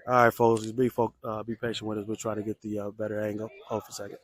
All right, folks, just be patient with us. We'll try to get the better angle. Hold for a second.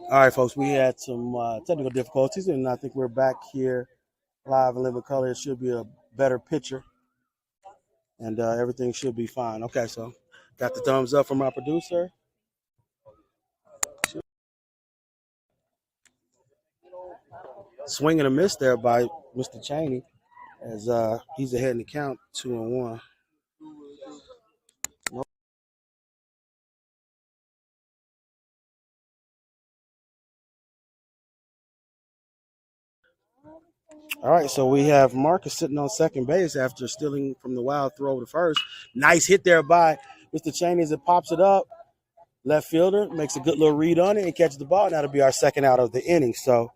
All right, folks, we had some technical difficulties, and I think we're back here live and living color. It should be a better picture, and everything should be fine. Okay, so got the thumbs up from our producer. Swing and a miss there by Mr. Cheney, as he's ahead in the count, 2-1. All right, so we have Marcus sitting on second base after stealing from the wild throw to first. Nice hit there by Mr. Cheney as it pops it up. Left fielder makes a good little read on it and catches the ball. And that'll be our second out of the inning. So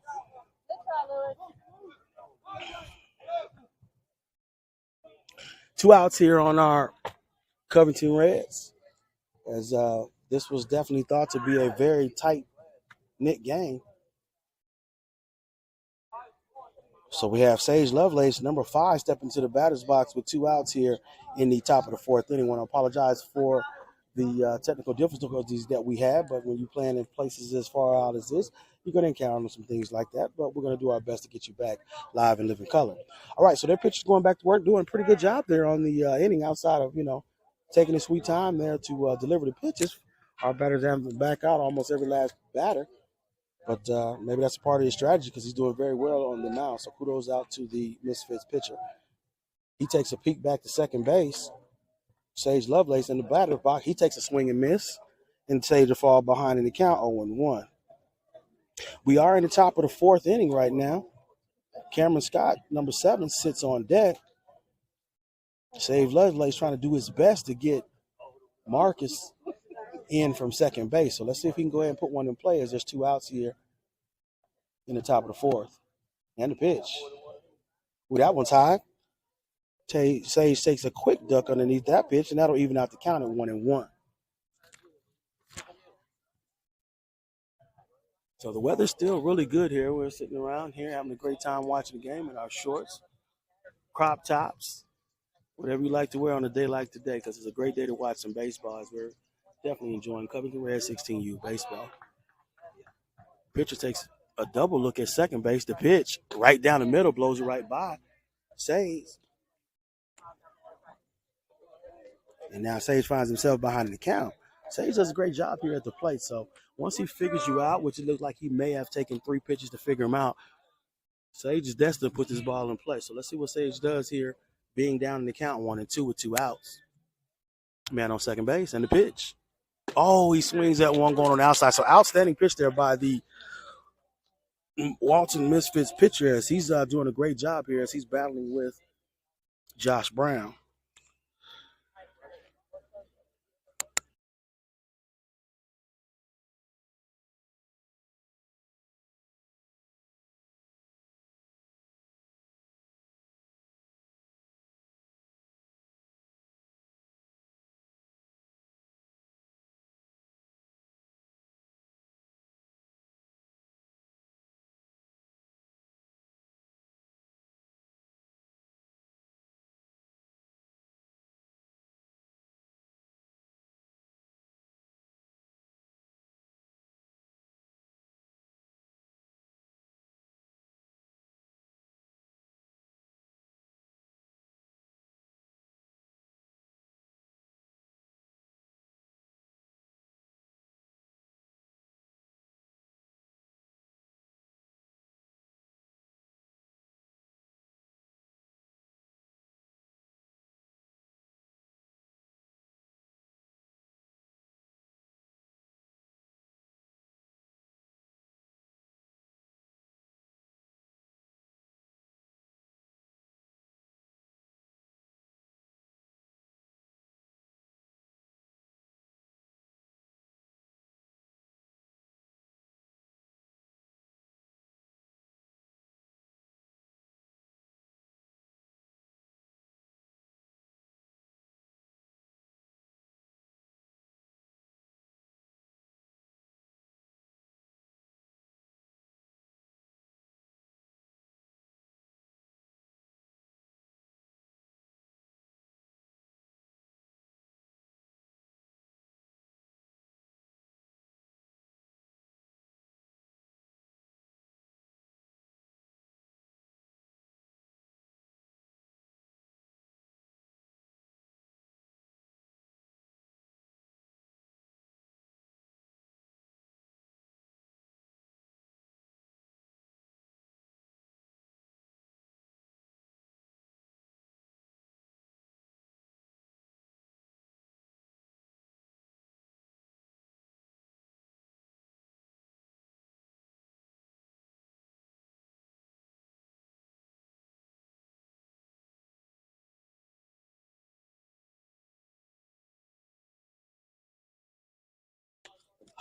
2 outs here on our Covington Reds, as this was definitely thought to be a very tight knit game. So we have Sage Lovelace, number 5, step into the batter's box with 2 outs here in the top of the 4th inning. I want to apologize for the technical difficulties that we had, but when you're playing in places as far out as this, you're going to encounter some things like that, but we're going to do our best to get you back live and living color. All right, so their pitcher's going back to work, doing a pretty good job there on the inning outside of, taking a sweet time there to deliver the pitches. Our batters having to back out almost every last batter. But maybe that's a part of his strategy because he's doing very well on the mound. So kudos out to the Misfits pitcher. He takes a peek back to second base. Sage Lovelace in the batter's box. He takes a swing and miss, and Sage will fall behind in the count 0-1. We are in the top of the 4th inning right now. Cameron Scott, number 7, sits on deck. Sage Lovelace trying to do his best to get Marcus in from second base. So let's see if he can go ahead and put one in play, as there's 2 outs here in the top of the 4th. And the pitch. Ooh, that one's high. Sage takes a quick duck underneath that pitch, and that'll even out the count at 1-1. So the weather's still really good here. We're sitting around here having a great time watching the game in our shorts, crop tops, whatever you like to wear on a day like today, because it's a great day to watch some baseball, as we're definitely enjoying Covington Reds 16U baseball. Pitcher takes a double look at second base. The pitch right down the middle blows it right by Sage. And now Sage finds himself behind the count. Sage does a great job here at the plate. So once he figures you out, which it looks like he may have taken 3 pitches to figure him out, Sage is destined to put this ball in play. So let's see what Sage does here, being down in the count 1-2 with 2 outs. Man on second base, and the pitch. Oh, he swings at one going on the outside. So outstanding pitch there by the Walton Misfits pitcher, as he's doing a great job here as he's battling with Josh Brown.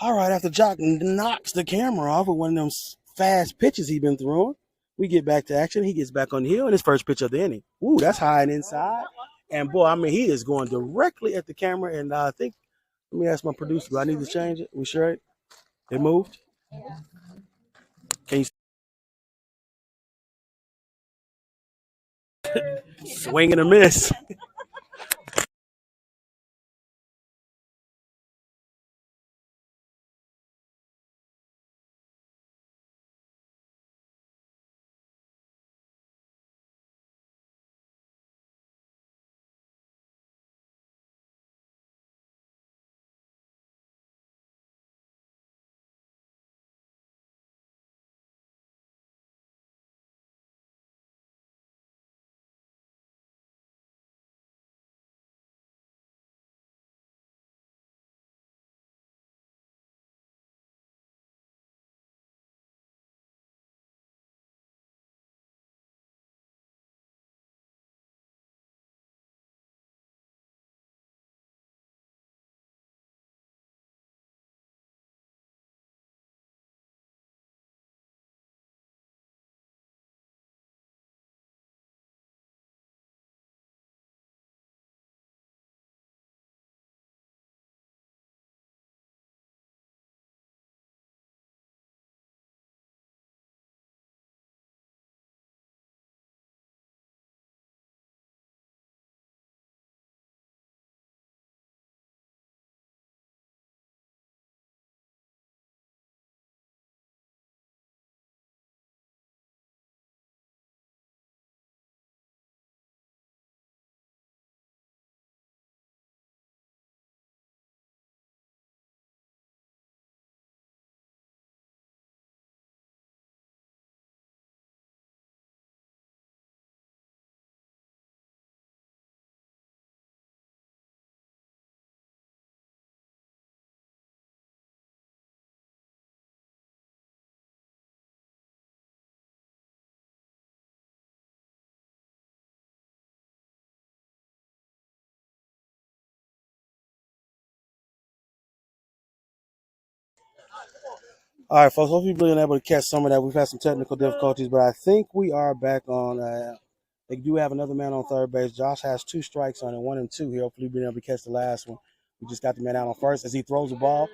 All right, after Jock knocks the camera off with one of them fast pitches he been throwing, we get back to action. He gets back on the hill in his first pitch of the inning. Ooh, that's high and inside. And boy, I mean, he is going directly at the camera. And I think, let me ask my producer, do I need to change it? We sure it moved? Can you swing and a miss? All right, folks. Hopefully, you've been able to catch some of that. We've had some technical difficulties, but I think we are back on. They do have another man on third base. Josh has two strikes on it, 1 and 2. He hopefully been able to catch the last one. We just got the man out on first as he throws the ball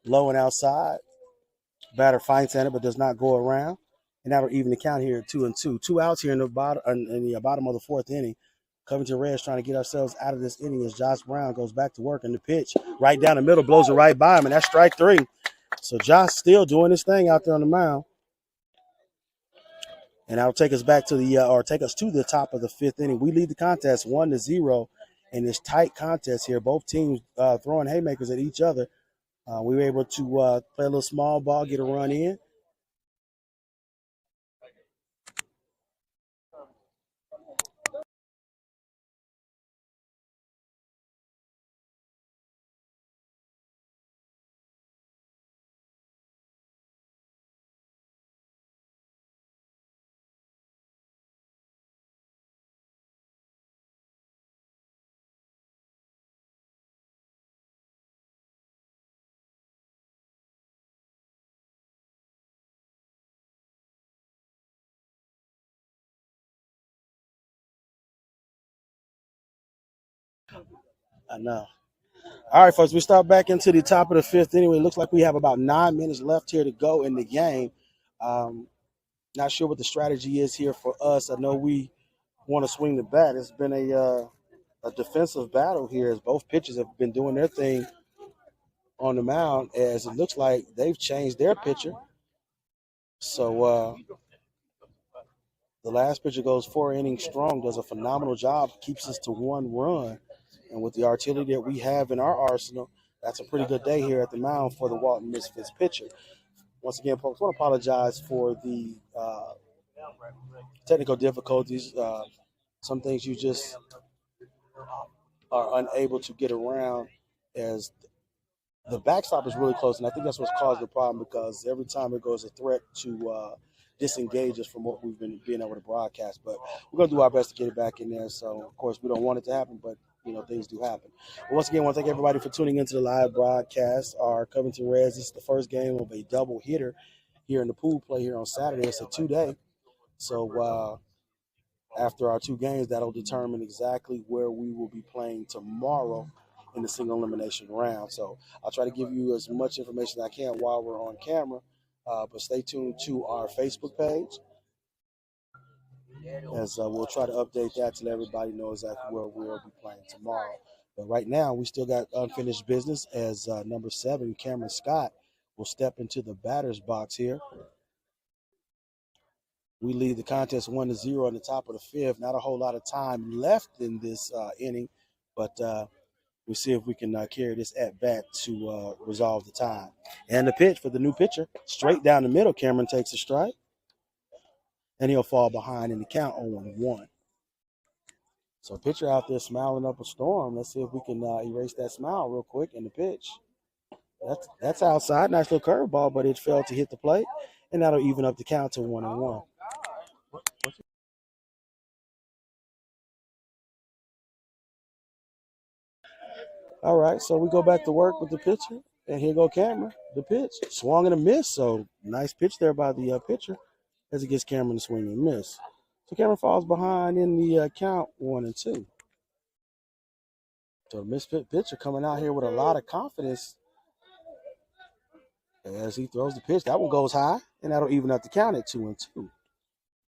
low and outside. Batter fights at it, but does not go around. And that'll even the count here at 2-2. 2 outs here in the bottom of the fourth inning. Covington Reds trying to get ourselves out of this inning as Josh Brown goes back to work, and the pitch right down the middle blows it right by him, and that's strike 3. So Josh still doing his thing out there on the mound. And that'll take us back to take us to the top of the fifth inning. We lead the contest 1-0 in this tight contest here. Both teams throwing haymakers at each other. We were able to play a little small ball, get a run in. I know. All right, folks, we start back into the top of the fifth inning. It looks like we have about 9 minutes left here to go in the game. Not sure what the strategy is here for us. I know we want to swing the bat. It's been a defensive battle here as both pitchers have been doing their thing on the mound, as it looks like they've changed their pitcher. So the last pitcher goes 4 innings strong, does a phenomenal job, keeps us to 1 run. And with the artillery that we have in our arsenal, that's a pretty good day here at the mound for the Walton Misfits pitcher. Once again, folks, I want to apologize for the technical difficulties. Some things you just are unable to get around as the backstop is really close, and I think that's what's caused the problem because every time it goes a threat to disengage us from what we've been being able to broadcast. But we're going to do our best to get it back in there. So, of course, we don't want it to happen, but things do happen. But once again, I want to thank everybody for tuning into the live broadcast. Our Covington Reds, this is the first game of a double hitter here in the pool play here on Saturday. It's a 2-day. So after our 2 games, that'll determine exactly where we will be playing tomorrow in the single elimination round. So I'll try to give you as much information as I can while we're on camera. But stay tuned to our Facebook page as we'll try to update that to let everybody know exactly where we'll be playing tomorrow. But right now, we still got unfinished business as number 7, Cameron Scott, will step into the batter's box here. We lead the contest 1-0 on the top of the 5th. Not a whole lot of time left in this inning, but we'll see if we can carry this at bat to resolve the tie. And the pitch for the new pitcher, straight down the middle. Cameron takes a strike, and he'll fall behind in the count 0-1. So pitcher out there smiling up a storm. Let's see if we can erase that smile real quick in the pitch. That's outside. Nice little curveball, but it failed to hit the plate, and that'll even up the count to 1-1. All right, so we go back to work with the pitcher, and here go Cameron. The pitch swung and a miss. So nice pitch there by the pitcher as he gets Cameron to swing and miss. So Cameron falls behind in the count 1-2. So misfit pitcher coming out here with a lot of confidence as he throws the pitch. That one goes high, and that'll even up the count at 2-2.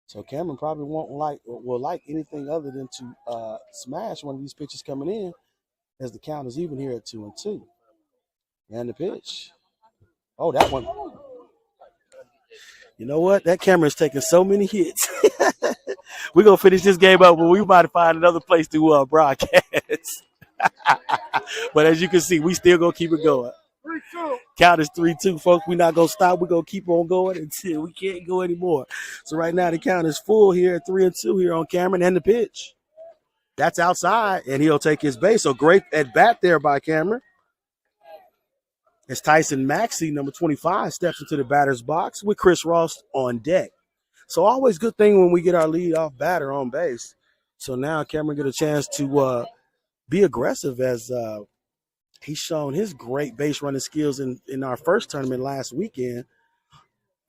So Cameron probably will like anything other than to smash one of these pitches coming in, as the count is even here at 2-2. And the pitch. Oh, that one. You know what? That Cameron's taking so many hits. We're going to finish this game up, but we might find another place to broadcast. But as you can see, we still going to keep it going. 3-2. Count is 3-2, folks. We're not going to stop. We're going to keep on going until we can't go anymore. So right now the count is full here at 3-2 here on Cameron, and the pitch. That's outside, and he'll take his base. So great at bat there by Cameron. As Tyson Maxey, number 25, steps into the batter's box with Chris Ross on deck. So always good thing when we get our leadoff batter on base. So now Cameron get a chance to be aggressive as he's shown his great base running skills in our first tournament last weekend.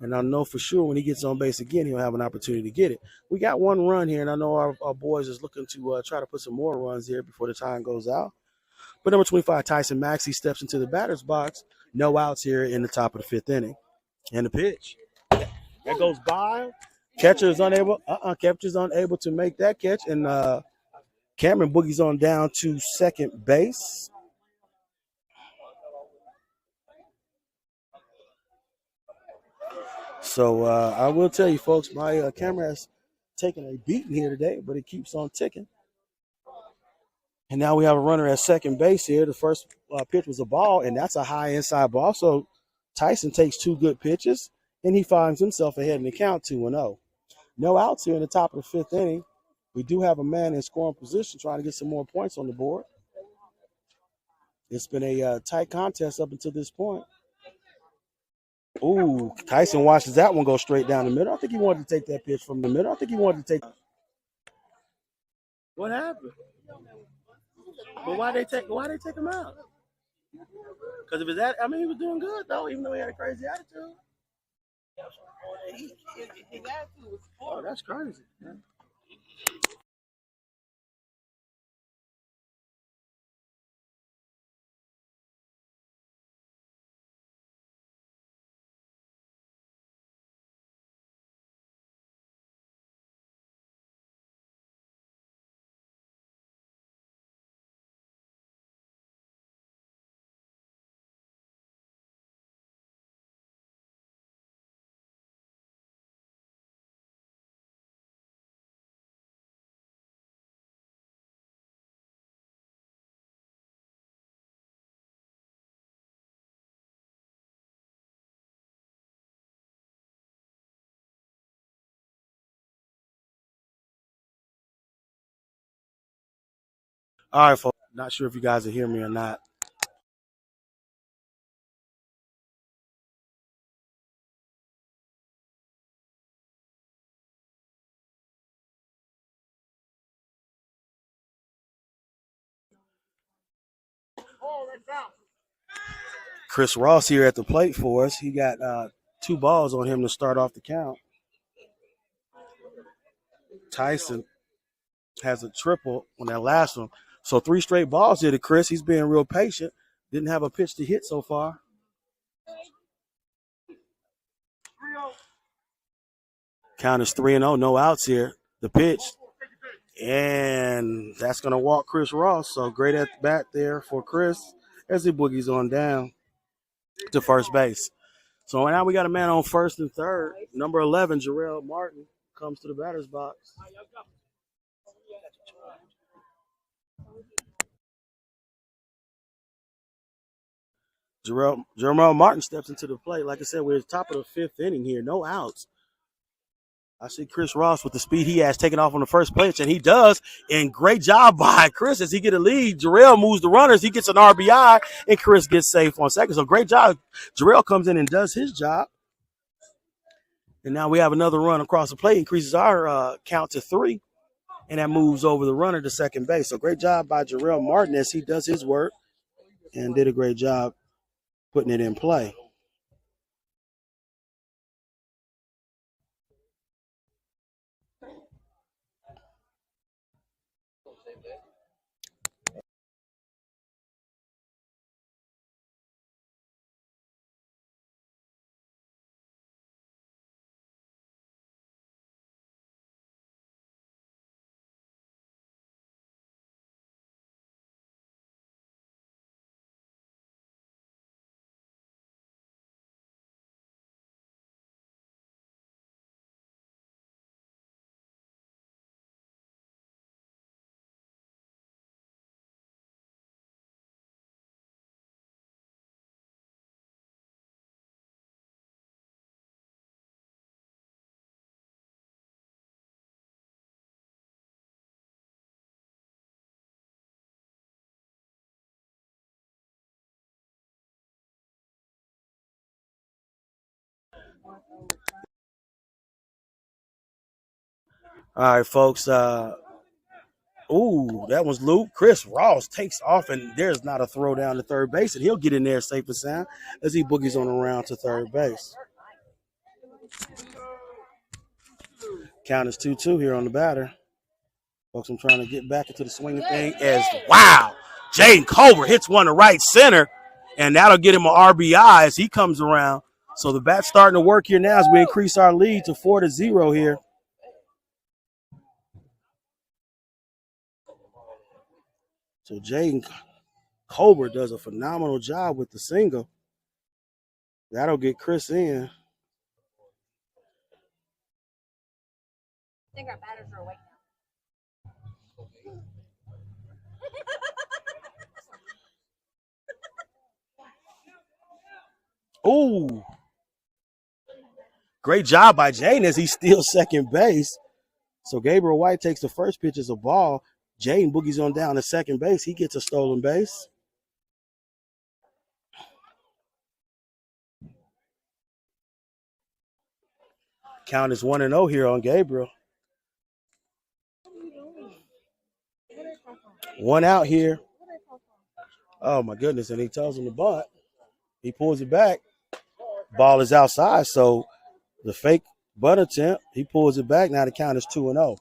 And I know for sure when he gets on base again, he'll have an opportunity to get it. We got 1 run here, and I know our boys is looking to try to put some more runs here before the time goes out. But number 25, Tyson Maxey, steps into the batter's box. No outs here in the top of the 5th inning. And the pitch. That goes by. Catcher's unable to make that catch. And Cameron boogies on down to second base. So I will tell you, folks, my camera has taken a beating here today, but it keeps on ticking. And now we have a runner at second base here. The first pitch was a ball, and that's a high inside ball. So Tyson takes 2 good pitches, and he finds himself ahead in the count 2-0. No outs here in the top of the 5th inning. We do have a man in scoring position trying to get some more points on the board. It's been a tight contest up until this point. Ooh, Tyson watches that one go straight down the middle. I think he wanted to take that pitch from the middle. I think he wanted to take. What happened? But why they take him out? Because of his attitude. He was doing good though, even though he had a crazy attitude. His attitude was poor. Oh, that's crazy. Man. All right, folks. Not sure if you guys will hear me or not. Chris Ross here at the plate for us. He got 2 balls on him to start off the count. Tyson has a triple on that last one. So 3 straight balls here to Chris. He's being real patient. Didn't have a pitch to hit so far. Count is 3-0, no outs here. The pitch. And that's going to walk Chris Ross. So great at bat there for Chris as he boogies on down to first base. So now we got a man on first and third. Number 11, Jarrell Martin, comes to the batter's box. Jarrell Martin steps into the plate. Like I said, we're at the top of the 5th inning here. No outs. I see Chris Ross with the speed he has taken off on the first pitch, and he does. And great job by Chris as he get a lead. Jarrell moves the runners. He gets an RBI, and Chris gets safe on second. So great job. Jarrell comes in and does his job. And now we have another run across the plate, increases our count to 3, and that moves over the runner to second base. So great job by Jarrell Martin as he does his work and did a great job putting it in play. All right, folks. That was Luke. Chris Ross takes off, and there's not a throw down to third base, and he'll get in there safe and sound as he boogies on around to third base. Count is 2-2 here on the batter. Folks, I'm trying to get back into the swinging thing wow, Jaden Culver hits one to right center, and that'll get him an RBI as he comes around. So the bat's starting to work here now as we increase our lead to 4-0 here. So Jaden Culver does a phenomenal job with the single. That'll get Chris in. I think our batters are awake now. Ooh. Great job by Jaden as he steals second base. So Gabriel White takes the first pitch as a ball. Jaden boogies on down to second base. He gets a stolen base. Count is 1-0 here on Gabriel. 1 out here. Oh, my goodness. And he tells him to bunt. He pulls it back. Ball is outside. So the fake bunt attempt, he pulls it back. Now the count is 2-0.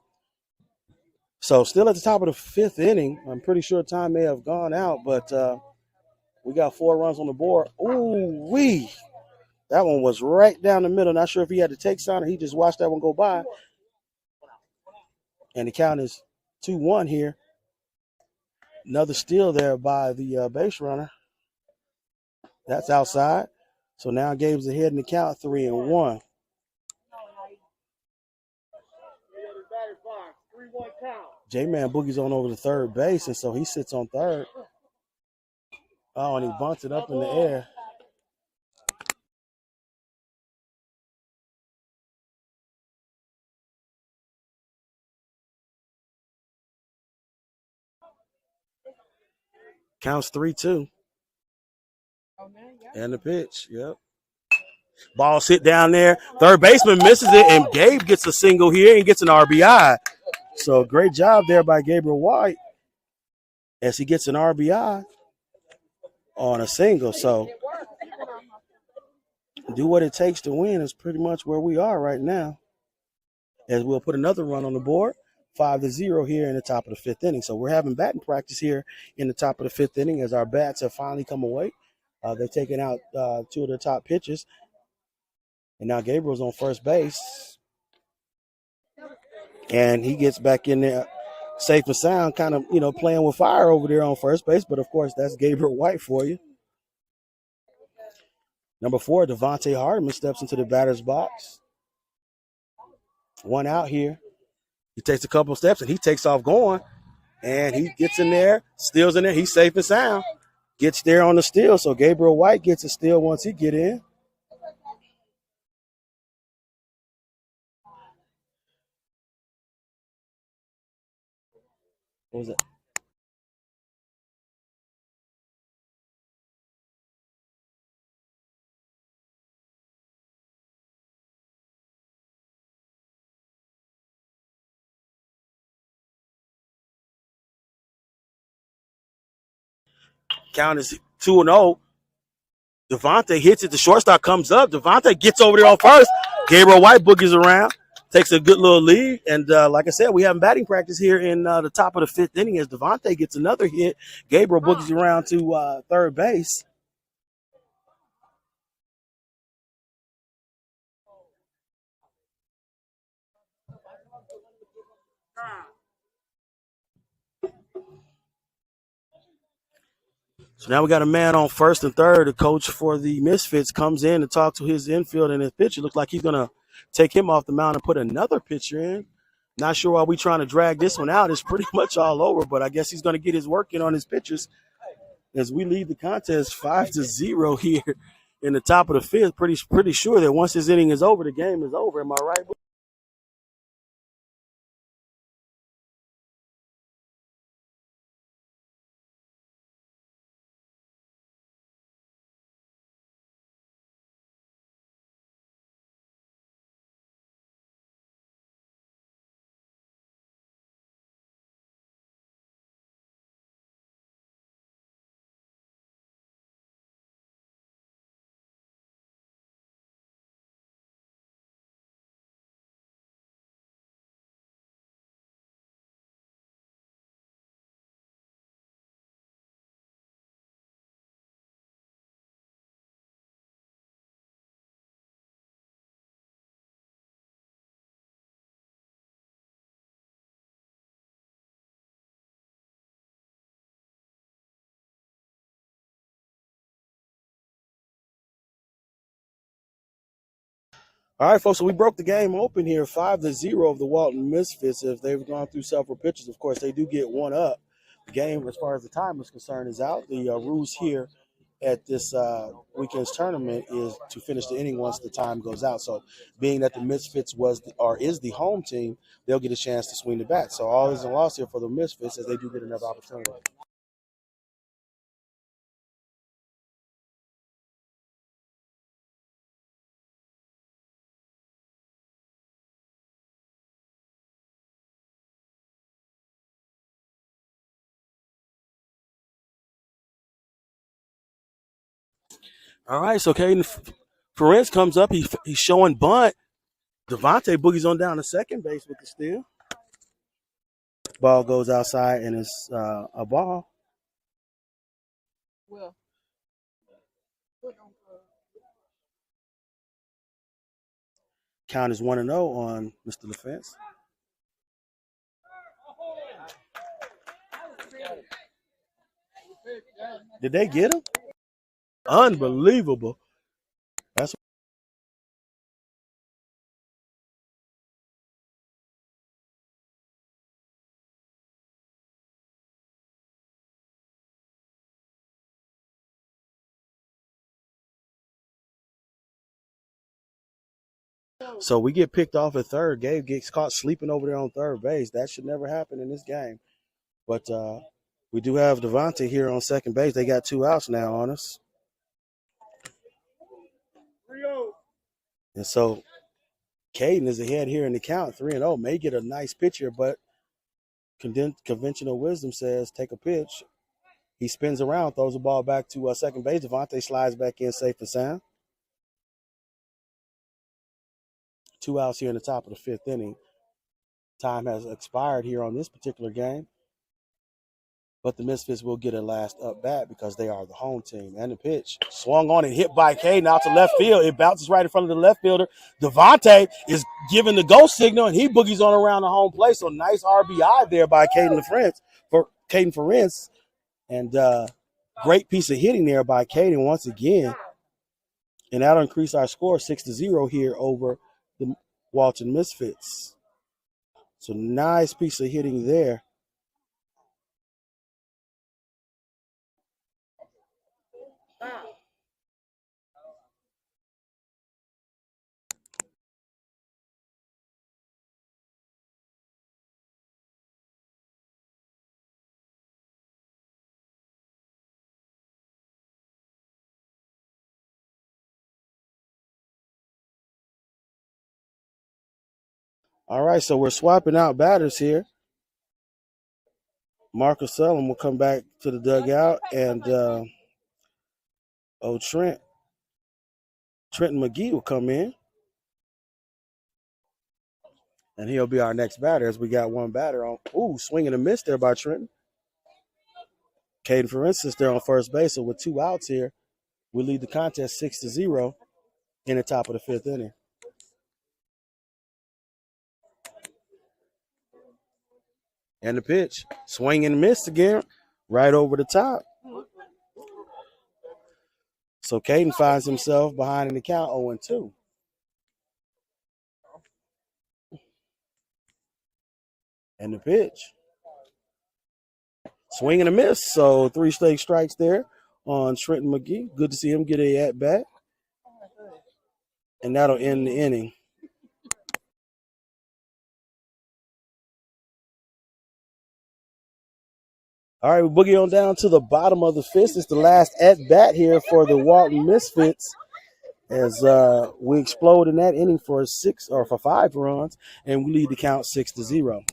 So still at the top of the 5th inning. I'm pretty sure time may have gone out, but we got 4 runs on the board. Ooh-wee. That one was right down the middle. Not sure if he had to take sign or he just watched that one go by. And the count is 2-1 here. Another steal there by the base runner. That's outside. So now Gabe's ahead in the count, 3-1. J-Man boogies on over to third base, and so he sits on third. Oh, and he bunts it up in the air. Counts 3-2. And the pitch, yep. Ball hit down there. Third baseman misses it, and Gabe gets a single here and gets an RBI. So great job there by Gabriel White as he gets an RBI. on a single. So do what it takes to win is pretty much where we are right now. As we'll put another run on the board, 5-0 here in the top of the fifth inning. So we're having batting practice here in the top of the fifth inning as our bats have finally come away. They've taken out two of their top pitchers. And now Gabriel's on first base. And he gets back in there safe and sound, kind of, playing with fire over there on first base. But, of course, that's Gabriel White for you. Number 4, Devontae Hardeman steps into the batter's box. One out here. He takes a couple steps, and he takes off going. And he gets in there, steals in there. He's safe and sound. Gets there on the steal. So Gabriel White gets a steal once he get in. What was it? Count is 2-0. Devontae hits it. The shortstop comes up. Devontae gets over there on first. Gabriel White boogies around. Takes a good little lead. And like I said, we have batting practice here in the top of the fifth inning as Devontae gets another hit. Gabriel boogies around to third base. So now we got a man on first and third. The coach for the Misfits comes in to talk to his infield and his pitcher. Looks like he's going to take him off the mound and put another pitcher in. Not sure why we trying to drag this one out. It's pretty much all over, but I guess he's going to get his work in on his pitchers as we lead the contest 5-0 here in the top of the fifth. Pretty sure that once this inning is over, the game is over. Am I right? All right, folks, so we broke the game open here, 5-0 of the Walton Misfits. If they've gone through several pitches, of course, they do get one up. The game, as far as the time is concerned, is out. The rules here at this weekend's tournament is to finish the inning once the time goes out. So being that the Misfits is the home team, they'll get a chance to swing the bat. So all isn't lost here for the Misfits as they do get another opportunity. All right, so Caden Perez comes up. He's showing bunt. Devontae boogies on down to second base with the steal. Ball goes outside and it's a ball. Count is 1-0 on Mr. LaFence. Did they get him? Unbelievable. That's so we get picked off at third. Gabe gets caught sleeping over there on third base. That should never happen in this game. But we do have Devontae here on second base. They got 2 outs now on us. And so Caden is ahead here in the count, 3-0. May get a nice pitcher, but conventional wisdom says take a pitch. He spins around, throws the ball back to second base. Devontae slides back in safe and sound. 2 outs here in the top of the 5th inning. Time has expired here on this particular game. But the Misfits will get a last up bat because they are the home team. And the pitch swung on and hit by Caden out to left field. It bounces right in front of the left fielder. Devontae is giving the go signal, and he boogies on around the home plate. So nice RBI there by Caden Ferentz. And great piece of hitting there by Caden once again. And that'll increase our score 6-0 here over the Walton Misfits. So nice piece of hitting there. All right, so we're swapping out batters here. Marcus Sullivan will come back to the dugout, and Trenton McGee will come in, and he'll be our next batter as we got one batter on. Ooh, swing and a miss there by Trenton. Caden Ferentz there on first base, so with 2 outs here, we lead the contest 6-0 in the top of the 5th inning. And the pitch, swing and miss again, right over the top. So Caden finds himself behind in the count 0-2. And the pitch, swing and a miss. So 3 straight strikes there on Trenton McGee. Good to see him get a at bat. And that'll end the inning. All right, we boogie on down to the bottom of the 5th. It's the last at bat here for the Walton Misfits as we explode in that inning for 5 runs, and we lead the count 6-0.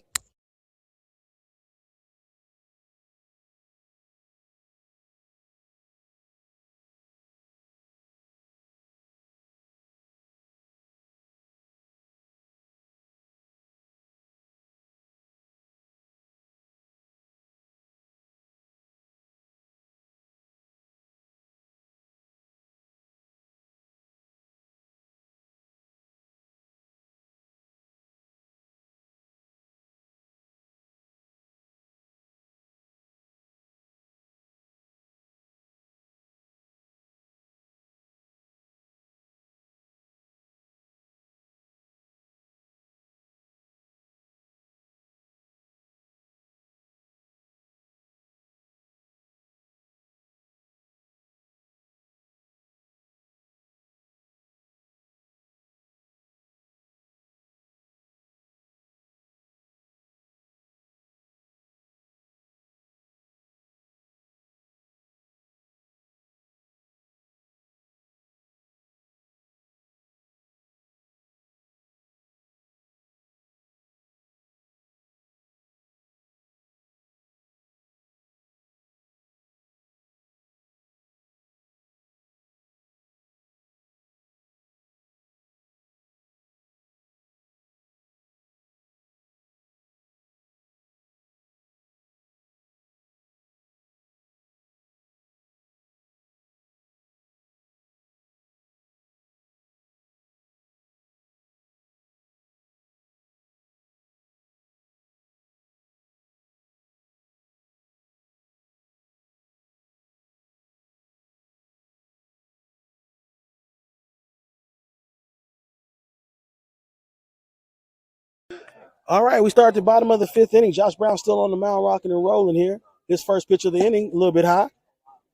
All right, we start at the bottom of the 5th inning. Josh Brown still on the mound, rocking and rolling here. His first pitch of the inning, a little bit high,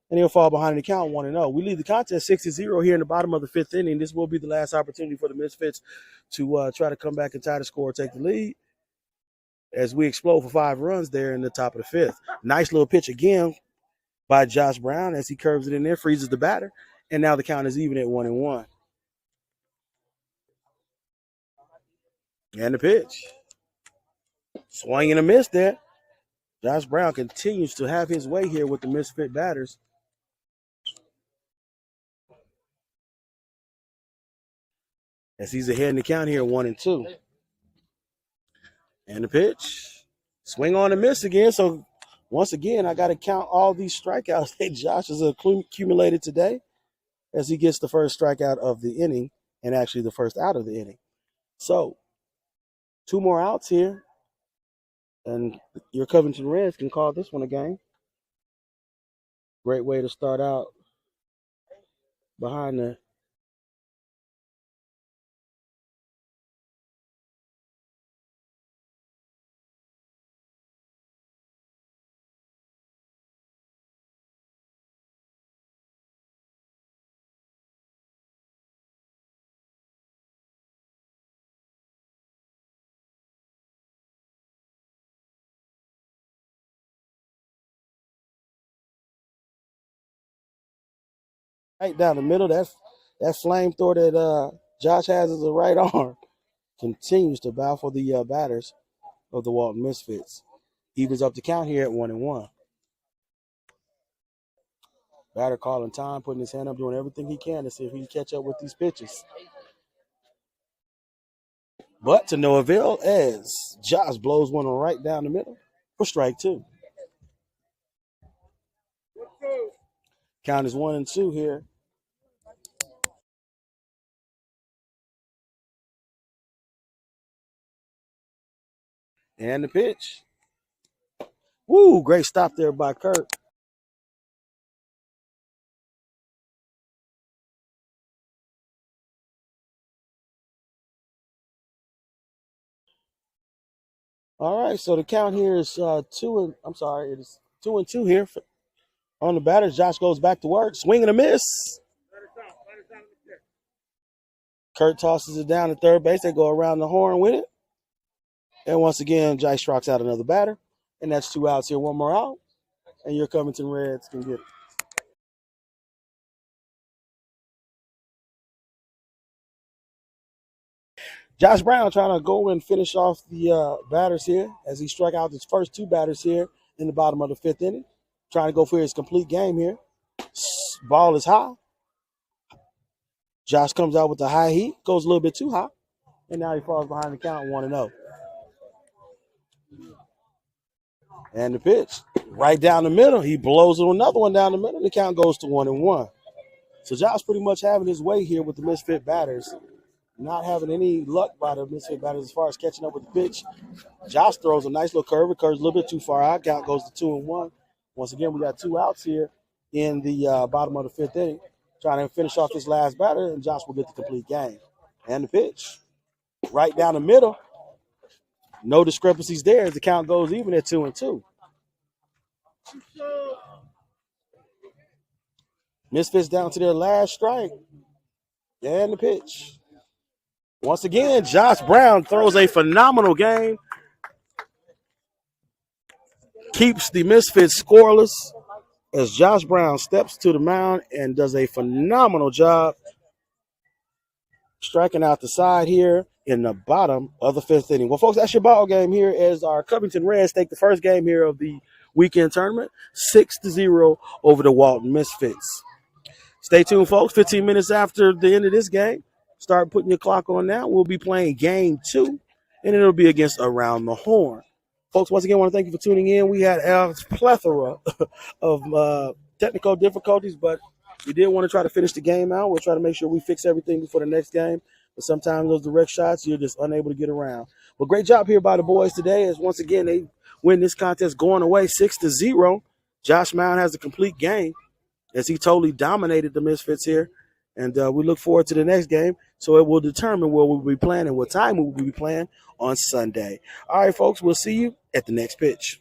and he'll fall behind in the count 1-0. We lead the contest 6-0 here in the bottom of the 5th inning. This will be the last opportunity for the Misfits to try to come back and tie the score, take the lead, as we explode for 5 runs there in the top of the 5th. Nice little pitch again by Josh Brown as he curves it in there, freezes the batter, and now the count is even at 1-1. And the pitch. Swing and a miss there. Josh Brown continues to have his way here with the misfit batters. As he's ahead in the count here, 1-2. And the pitch. Swing on and miss again. So once again, I got to count all these strikeouts that Josh has accumulated today as he gets the first strikeout of the inning and actually the first out of the inning. So 2 more outs here. And your Covington Reds can call this one a game. Great way to start out behind the right down the middle. That flamethrower that Josh has as a right arm continues to baffle the batters of the Walton Misfits. Evens up the count here at 1-1. Batter calling time, putting his hand up, doing everything he can to see if he can catch up with these pitches. But to no avail as Josh blows one right down the middle for strike 2. Count is 1-2 here. And the pitch. Woo, great stop there by Kurt. All right, so the count here is it is 2-2 here on the batters. Josh goes back to work, swing and a miss. Kurt tosses it down to third base. They go around the horn with it. And once again, Josh strikes out another batter. And that's 2 outs here, 1 more out. And your Covington Reds can get it. Josh Brown trying to go and finish off the batters here as he struck out his first 2 batters here in the bottom of the 5th inning. Trying to go for his complete game here. Ball is high. Josh comes out with the high heat, goes a little bit too high, and now he falls behind the count 1-0. And the pitch, right down the middle. He blows another one down the middle. The count goes to 1-1. So Josh pretty much having his way here with the misfit batters. Not having any luck by the misfit batters as far as catching up with the pitch. Josh throws a nice little curve. It curves a little bit too far out. Count goes to 2-1. Once again, we got 2 outs here in the bottom of the 5th inning. Trying to finish off this last batter, and Josh will get the complete game. And the pitch, right down the middle. No discrepancies there as the count goes even at 2-2. Misfits down to their last strike. And the pitch. Once again, Josh Brown throws a phenomenal game. Keeps the Misfits scoreless as Josh Brown steps to the mound and does a phenomenal job striking out the side here in the bottom of the 5th inning. Well, folks, that's your ball game here as our Covington Reds take the first game here of the weekend tournament, 6-0 over the Walton Misfits. Stay tuned, folks. 15 minutes after the end of this game, start putting your clock on now. We'll be playing game 2, and it'll be against Around the Horn. Folks, once again, I want to thank you for tuning in. We had a plethora of technical difficulties, but we did want to try to finish the game out. We'll try to make sure we fix everything before the next game. But sometimes those direct shots, you're just unable to get around. Well, great job here by the boys today as once again they win this contest going away 6-0. Josh Mound has a complete game as he totally dominated the Misfits here. And we look forward to the next game. So it will determine where we'll be playing and what time we will be playing on Sunday. All right, folks, we'll see you at the next pitch.